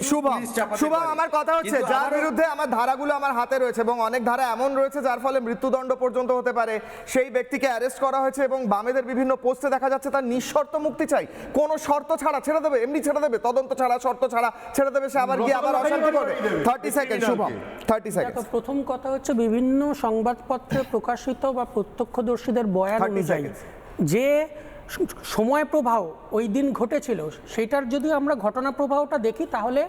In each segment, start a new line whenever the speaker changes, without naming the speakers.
শুভম আমার কথা হচ্ছে যার বিরুদ্ধে আমার ধারাগুলো আমার হাতে রয়েছে এবং অনেক ধারা এমন রয়েছে যার ফলে মৃত্যুদণ্ড পর্যন্ত হতে পারে, সেই ব্যক্তিকে অ্যারেস্ট করা হয়েছে এবং বামেদের বিভিন্ন পোস্টে দেখা যাচ্ছে তার নিঃশর্ত মুক্তি চাই, কোনো শর্ত ছাড়া ছেড়ে দেবে, এমনি ছেড়ে দেবে, তদন্ত ছাড়া শর্ত ছাড়া ছেড়ে দেবে, সে আবার গিয়ে আবার অশান্তি করবে। 30 সেকেন্ড শুভম, 30 সেকেন্ড।
প্রথম কথা হচ্ছে বিভিন্ন সংবাদপত্রে প্রকাশিত বা প্রত্যক্ষদর্শীদের বয়ান অনুযায়ী যে সময় প্রবাহ ওই দিন ঘটেছিল সেটার যদি আমরা ঘটনা প্রবাহটা দেখি তাহলে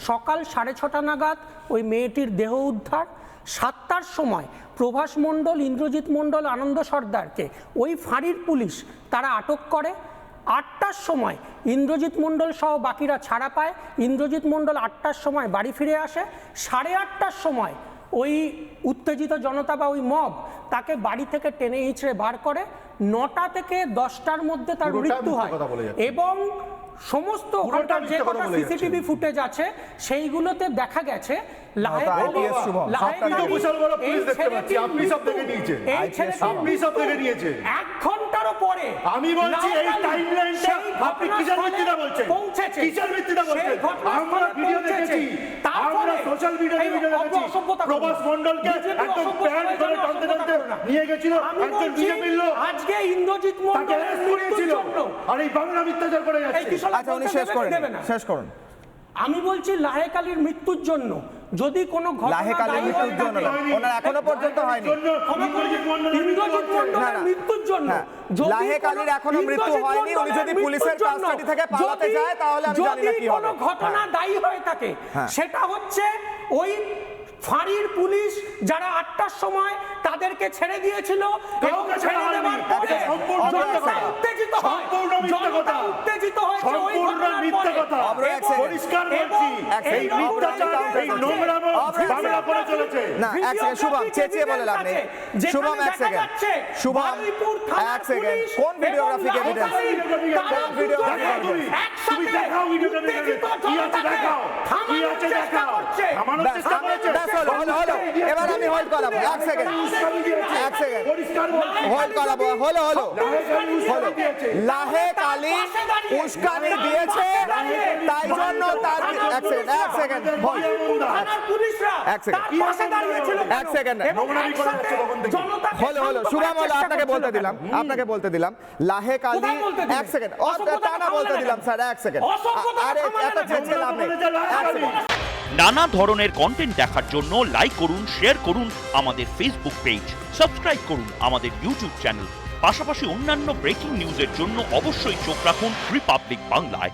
সকাল 6:30 নাগাদ ওই মেয়েটির দেহ উদ্ধার, 7টার সময় প্রভাস মণ্ডল, ইন্দ্রজিৎ মণ্ডল, আনন্দ সর্দারকে ওই ফাঁড়ির পুলিশ তারা আটক করে। 8টার সময় ইন্দ্রজিৎ মণ্ডল সহ বাকিরা ছাড়া পায়। ইন্দ্রজিৎ মণ্ডল 8টার সময় বাড়ি ফিরে আসে। 8:30টার সময় ওই উত্তেজিত জনতা বা ওই মব তাকে বাড়ি থেকে টেনে হিঁচড়ে বার করে। 9টা থেকে 10টার মধ্যে তার মৃত্যু হয় এবং সমস্ত ওখানকার যে কটা সিসিটিভি ফুটেজ আছে সেইগুলোতে দেখা গেছে এক ঘন্টারও পরে
আমি বলছি এই টাইমলাইনটা আপনি কিসের ভিত্তিতে বলছেন?
পৌঁছেছে
কিসের ভিত্তিতে বলছেন? আমরা ভিডিও দেখেছি, আমরা সোশ্যাল মিডিয়ায় ভিডিও দেখেছি, প্রভাস মণ্ডলকে একদম প্যান্ট ধরে টানতে টানতে নিয়ে গেছিল একজন বিজেপির লোক,
আজকে ইন্দ্রজিৎ মণ্ডল
ছিল আর এই বাংলা মিথ্যাচার করে যাচ্ছে।
আচ্ছা উনি শেষ করেন, শেষ করুন।
আমি বলছি লাহেক আলীর মৃত্যুর জন্য যদি কোনো
লাহেক আলীর মৃত্যুর জন্য ওনার এখনো পর্যন্ত হয়নি,
ইন্দ্রজিৎ মণ্ডলের মৃত্যুর জন্য
লাহেক আলীর এখনো মৃত্যু হয়নি, উনি যদি পুলিশের কাস্টাডি থেকে পালাতে যায় তাহলে আমি জানি না কি হবে।
কোনো ঘটনা দায়ী হয়ে থাকে সেটা হচ্ছে ওই ফাঁড়ির পুলিশ যারা 8টার সময় তাদেরকে ছেড়ে দিয়েছিল এবং ছেড়ে দেওয়ার পরে জনতা উত্তেজিত হয়, জনতা উত্তেজিত হয়েছে ওই ঘটনার পরে।
পরিষ্কার বলছি এই মিথ্যাচার এই নোংরামো বাংলা করে চলেছে
না। এক সেকেন্ড শুভম, চেঁচিয়ে বলে লাভ নেই। শুভম এক সেকেন্ড, শুভম এক সেকেন্ড, কোন ভিডিওগ্রাফিক এভিডেন্স? কোন ভিডিওগ্রাফিক এভিডেন্স?
তুমি দেখাও ভিডিওগ্রাফিক এভিডেন্স কি আছে, দেখাও কি আছে, দেখাও আমার চেষ্টা করছে।
হলো এবার আমি হোল্ড করাবো, এক সেকেন্ড হোল্ড করাবো। হলো লাহেক আলী উস্কানি দিয়েছে তাই জন্য তার এক সেকেন্ড হলো শুভম হলো আপনাকে বলতে দিলাম লাহেক আলী এক সেকেন্ড টানা বলতে দিলাম স্যার এক সেকেন্ড। আরে এত চেঁচিয়ে লাভ নেই।
নানা ধরনের কন্টেন্ট দেখার জন্য লাইক করুন, শেয়ার করুন আমাদের ফেসবুক পেজ, সাবস্ক্রাইব করুন আমাদের ইউটিউব চ্যানেল। পাশাপাশি অন্যান্য ব্রেকিং নিউজের জন্য অবশ্যই চোখ রাখুন রিপাবলিক বাংলায়।